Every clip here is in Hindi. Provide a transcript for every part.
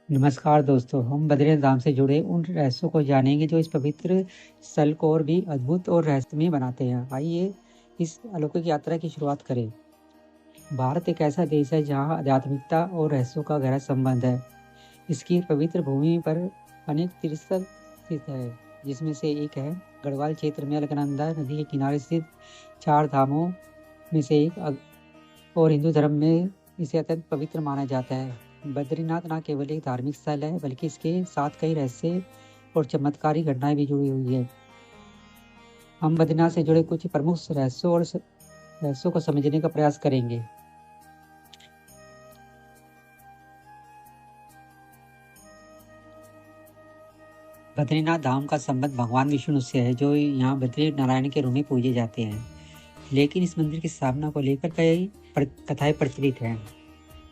नमस्कार दोस्तों, हम बद्रीनाथ धाम से जुड़े उन रहस्यों को जानेंगे जो इस पवित्र स्थल को और भी अद्भुत और रहस्यमय बनाते हैं। आइए इस अलौकिक यात्रा की शुरुआत करें। भारत एक ऐसा देश है जहां आध्यात्मिकता और रहस्यों का गहरा संबंध है। इसकी पवित्र भूमि पर अनेक तीर्थस्थल स्थित है, जिसमें से एक है गढ़वाल क्षेत्र में अलकनंदा नदी के किनारे स्थित चार धामों में से एक, और हिंदू धर्म में इसे अत्यंत पवित्र माना जाता है। बद्रीनाथ न केवल एक धार्मिक स्थल है, बल्कि इसके साथ कई रहस्य और चमत्कारी घटनाएं भी जुड़ी हुई है। हम बद्रीनाथ से जुड़े कुछ प्रमुख रहस्यों को समझने का प्रयास करेंगे। बद्रीनाथ धाम का संबंध भगवान विष्णु से है, जो यहाँ बद्री नारायण के रूप में पूजे जाते हैं। लेकिन इस मंदिर की स्थापना को लेकर कई कथाएं प्रचलित हैं।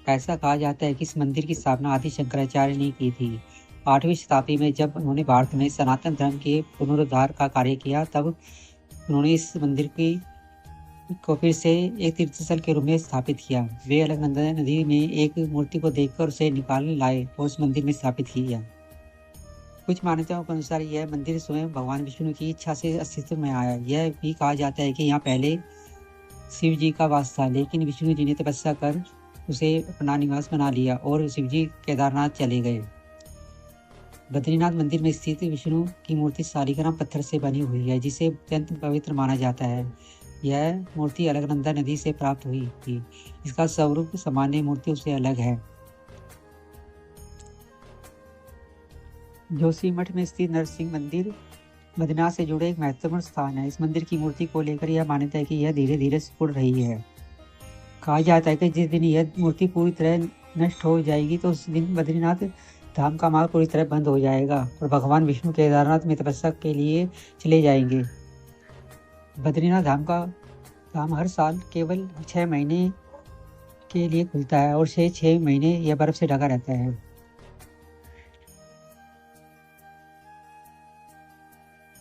ऐसा कहा जाता है कि इस मंदिर की स्थापना आदि शंकराचार्य ने की थी। 8वीं शताब्दी में जब उन्होंने भारत में सनातन धर्म के पुनरुद्धार का कार्य किया, तब उन्होंने इस मंदिर को फिर से एक तीर्थस्थल के रूप में स्थापित किया। वे अलकनंदा नदी में एक मूर्ति को देखकर उसे निकाल लाए और उस मंदिर में स्थापित किया। कुछ मान्यताओं के अनुसार यह मंदिर स्वयं भगवान विष्णु की इच्छा से अस्तित्व में आया। यह भी कहा जाता है कि यहाँ पहले शिव जी का वास था, लेकिन विष्णु जी ने तपस्या कर उसे अपना निवास बना लिया और शिव जी केदारनाथ चले गए। बद्रीनाथ मंदिर में स्थित विष्णु की मूर्ति शालिग्राम पत्थर से बनी हुई है, जिसे अत्यंत पवित्र माना जाता है। यह मूर्ति अलकनंदा नदी से प्राप्त हुई थी। इसका स्वरूप सामान्य मूर्तियों से अलग है। जोशीमठ में स्थित नरसिंह मंदिर बद्रीनाथ से जुड़े एक महत्वपूर्ण स्थान है। इस मंदिर की मूर्ति को लेकर यह मान्यता है कि यह धीरे धीरे सिकुड़ रही है। कहा जाता है कि जिस दिन यह मूर्ति पूरी तरह नष्ट हो जाएगी, तो उस दिन बद्रीनाथ धाम का मार्ग पूरी तरह बंद हो जाएगा और भगवान विष्णु केदारनाथ में तपस्या के लिए चले जाएंगे। बद्रीनाथ धाम हर साल केवल 6 महीने के लिए खुलता है और 6 महीने यह बर्फ से ढका रहता है।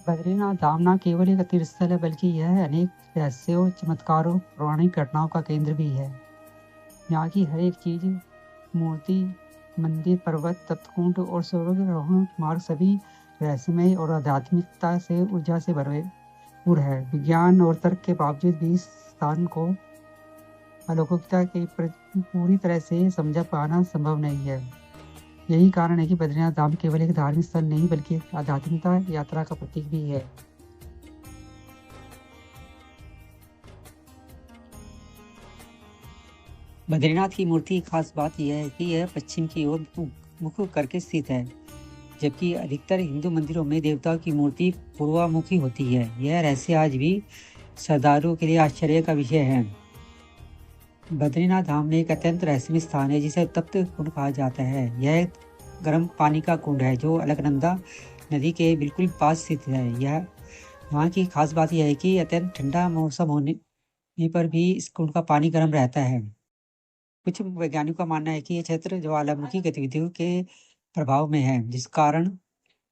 बद्रीनाथ धाम न केवल एक तीर्थस्थल है, बल्कि यह अनेक रहस्यों, चमत्कारों, पौराणिक घटनाओं का केंद्र भी है। यहाँ की हर एक चीज, मूर्ति, मंदिर, पर्वत, तप्तकुंड और स्वर्गारोहण मार्ग सभी रहस्यमय और आध्यात्मिकता से ऊर्जा से भरपूर है। विज्ञान और तर्क के बावजूद भी इस स्थान को अलौकिकता के पूरी तरह से समझा पाना संभव नहीं है। यही कारण है कि बद्रीनाथ धाम केवल एक धार्मिक स्थल नहीं, बल्कि एक आध्यात्मिकता यात्रा का प्रतीक भी है। बद्रीनाथ की मूर्ति की खास बात यह है कि यह पश्चिम की ओर मुख करके स्थित है, जबकि अधिकतर हिंदू मंदिरों में देवताओं की मूर्ति पूर्वामुखी होती है। यह रहस्य आज भी श्रद्धालुओं के लिए आश्चर्य का विषय है। बद्रीनाथ धाम में एक अत्यंत रहस्यमय स्थान है, जिसे तप्त कुंड कहा जाता है। यह गर्म पानी का कुंड है, जो अलकनंदा नदी के बिल्कुल पास स्थित है। यह वहाँ की खास बात यह है कि अत्यंत ठंडा मौसम होने पर भी इस कुंड का पानी गर्म रहता है। कुछ वैज्ञानिकों का मानना है कि यह क्षेत्र ज्वालामुखी गतिविधियों के प्रभाव में है, जिस कारण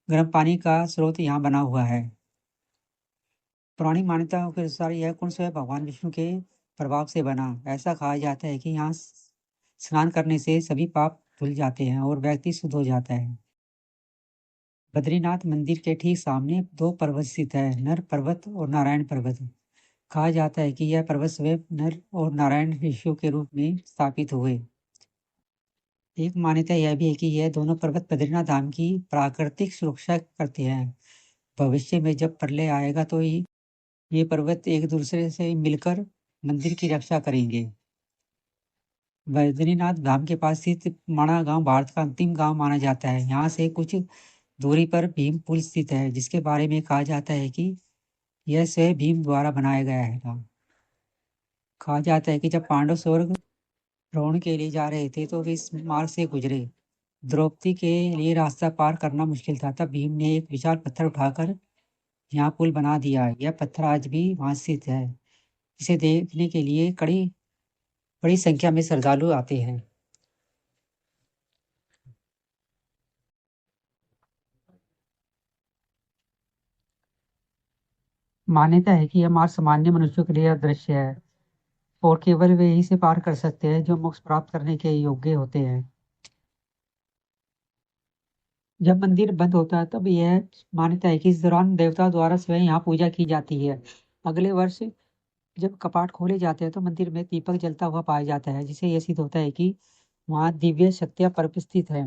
गर्म पानी का स्रोत यहाँ बना हुआ है। पौराणिक मान्यताओं के अनुसार यह कुंड स्वयं भगवान विष्णु के प्रभाव से बना। ऐसा कहा जाता है कि यहाँ स्नान करने से सभी पाप धुल जाते हैं और व्यक्ति शुद्ध हो जाता है। बद्रीनाथ मंदिर के ठीक सामने 2 पर्वत स्थित है, नर पर्वत और नारायण पर्वत। कहा जाता है कि यह पर्वत स्वयं नर और नारायण ऋषियों के रूप में स्थापित हुए। एक मान्यता यह भी है कि यह दोनों पर्वत बद्रीनाथ धाम की प्राकृतिक सुरक्षा करते हैं। भविष्य में जब प्रलय आएगा, तो ये पर्वत एक दूसरे से मिलकर मंदिर की रक्षा करेंगे। बद्रीनाथ धाम के पास स्थित माणा गांव भारत का अंतिम गांव माना जाता है। यहाँ से कुछ दूरी पर भीम पुल स्थित है, जिसके बारे में कहा जाता है कि यह स्वयं भीम द्वारा बनाया गया है। कहा जाता है कि जब पांडव स्वर्ग रोहण के लिए जा रहे थे, तो वे इस मार्ग से गुजरे। द्रौपदी के लिए रास्ता पार करना मुश्किल था, तब भीम ने एक विशाल पत्थर उठाकर यहाँ पुल बना दिया। यह पत्थर आज भी वहां स्थित है। इसे देखने के लिए बड़ी संख्या में श्रद्धालु आते हैं। मान्यता है कि यह मार्ग सामान्य मनुष्यों के लिए अदृश्य है और केवल वे ही से पार कर सकते हैं जो मोक्ष प्राप्त करने के योग्य होते हैं। जब मंदिर बंद होता है तब यह मान्यता है कि इस दौरान देवताओं द्वारा स्वयं यहाँ पूजा की जाती है। अगले वर्ष जब कपाट खोले जाते हैं तो मंदिर में दीपक जलता हुआ पाया जाता है, जिससे यह सिद्ध होता है कि वहाँ दिव्य शक्तियाँ परिस्थित है।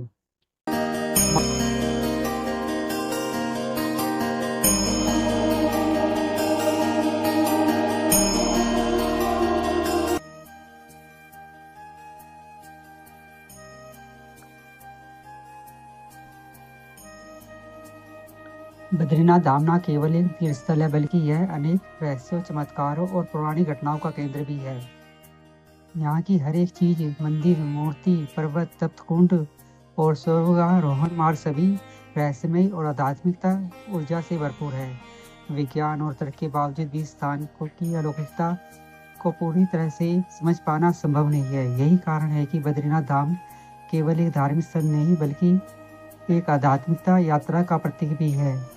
बद्रीनाथ धाम न केवल एक तीर्थस्थल है, बल्कि यह अनेक रहस्यों, चमत्कारों और पौराणिक घटनाओं का केंद्र भी है। यहाँ की हर एक चीज, मंदिर, मूर्ति, पर्वत, तप्त कुंड और स्वर्गारोहण मार्ग सभी रहस्यमय और आध्यात्मिकता ऊर्जा से भरपूर है। विज्ञान और तर्क के बावजूद भी इस स्थान की अलौकिकता को पूरी तरह से समझ पाना संभव नहीं है। यही कारण है कि बद्रीनाथ धाम केवल एक धार्मिक स्थल नहीं, बल्कि एक आध्यात्मिकता यात्रा का प्रतीक भी है।